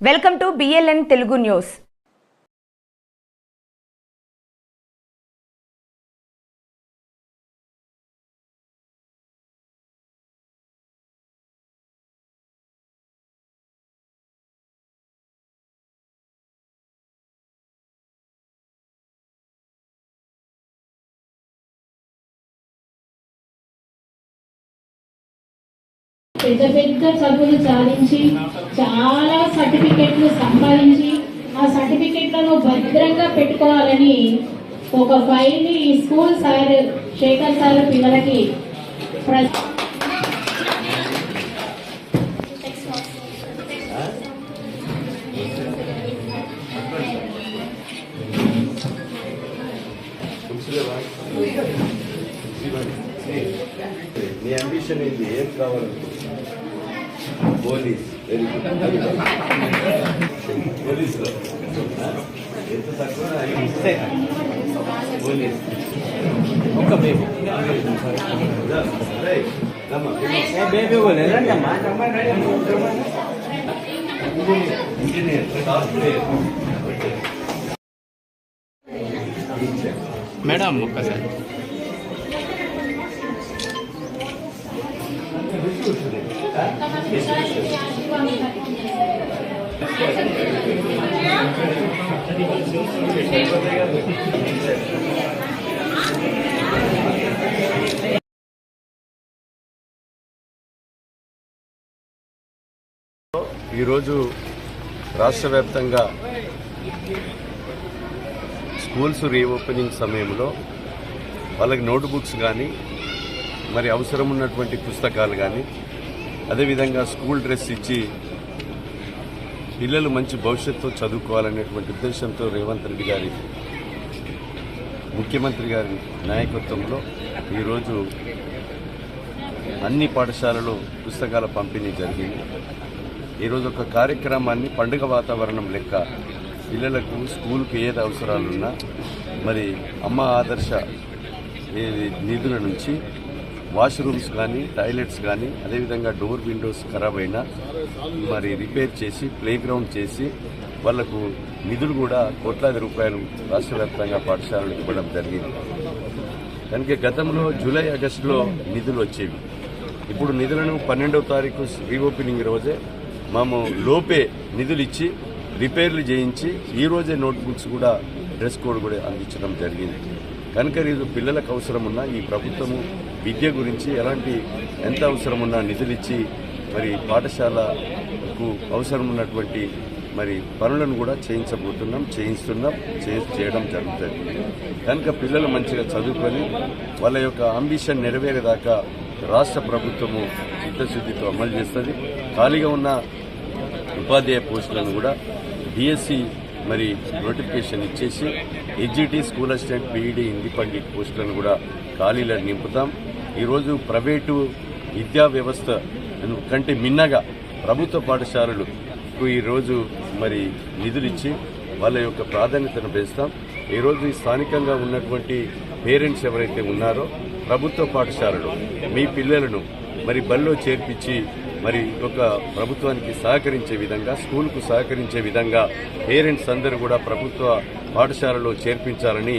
Welcome to BLN Telugu news. పెద్ద పెద్ద చదువులు సాధించి చాలా సర్టిఫికెట్లు సంపాదించి ఆ సర్టిఫికెట్లను భద్రంగా పెట్టుకోవాలని ఒక ఫైల్ని ఈ స్కూల్ సార్ శేఖర్ సార్ పిల్లలకి నీ అంబిషన్ ఏంటి? ఏం కావాలనుకుంటున్నా? పోలీస్. Very good. పోలీసులో ఎంత తక్కువ పోలీస్ ఇంజనీర్ సాఫ్ట్వేర్. మేడం ఒక్కసారి ఈరోజు రాష్ట్ర వ్యాప్తంగా స్కూల్స్ రీఓపెనింగ్ సమయంలో వాళ్ళకి నోట్బుక్స్ కానీ మరి అవసరం ఉన్నటువంటి పుస్తకాలు కానీ అదేవిధంగా స్కూల్ డ్రెస్ ఇచ్చి పిల్లలు మంచి భవిష్యత్తు చదువుకోవాలనేటువంటి ఉద్దేశంతో రేవంత్ రెడ్డి గారి ముఖ్యమంత్రి గారి నాయకత్వంలో ఈరోజు అన్ని పాఠశాలలో పుస్తకాల పంపిణీ జరిగింది. ఈరోజు ఒక కార్యక్రమాన్ని పండుగ వాతావరణం లెక్క పిల్లలకు స్కూల్కి ఏది అవసరాలున్నా మరి అమ్మ ఆదర్శ నిధుల నుంచి వాష్రూమ్స్ కానీ టాయిలెట్స్ కానీ అదేవిధంగా డోర్ విండోస్ ఖరాబ్ అయినా మరి రిపేర్ చేసి ప్లే గ్రౌండ్ చేసి వాళ్లకు నిధులు కూడా కోట్లాది రూపాయలు రాష్ట్ర వ్యాప్తంగా పాఠశాలకు ఇవ్వడం జరిగింది. కనుక గతంలో జూలై ఆగస్టులో నిధులు వచ్చేవి. ఇప్పుడు నిధులను 12వ తారీఖు రీఓపెనింగ్ రోజే మేము లోపే నిధులు ఇచ్చి రిపేర్లు చేయించి ఈరోజే నోట్బుక్స్ కూడా డ్రెస్ కోడ్ కూడా అందించడం జరిగింది. కనుక ఇది పిల్లలకు అవసరమున్న ఈ ప్రభుత్వము విద్య గురించి ఎంత అవసరమున్న నిధులిచ్చి మరి పాఠశాలకు అవసరం ఉన్నటువంటి మరి పనులను కూడా చేయిస్తున్నాం చేయడం జరుగుతుంది. కనుక పిల్లలు మంచిగా చదువుకొని వాళ్ళ యొక్క అంబిషన్ నెరవేరేదాకా రాష్ట్ర ప్రభుత్వము చిత్తశుద్ధితో అమలు చేస్తుంది. ఖాళీగా ఉన్న ఉపాధ్యాయ పోస్టులను కూడా డిఎస్సి మరి నోటిఫికేషన్ ఇచ్చేసి HGT school assistant PED independent పోస్టులను కూడా ఖాళీలను నింపుతాం. ఈరోజు ప్రైవేటు విద్యా వ్యవస్థ కంటే మిన్నగా ప్రభుత్వ పాఠశాలలకు ఈరోజు మరి నిధులిచ్చి వాళ్ళ యొక్క ప్రాధాన్యతను పెంచుతాం. ఈరోజు స్థానికంగా ఉన్నటువంటి పేరెంట్స్ ఎవరైతే ఉన్నారో ప్రభుత్వ పాఠశాలలో మీ పిల్లలను మరి బడిలో చేర్పించి మరి ఒక ప్రభుత్వానికి సహకరించే విధంగా స్కూల్కు సహకరించే విధంగా పేరెంట్స్ అందరూ కూడా ప్రభుత్వ పాఠశాలలో చేర్పించాలని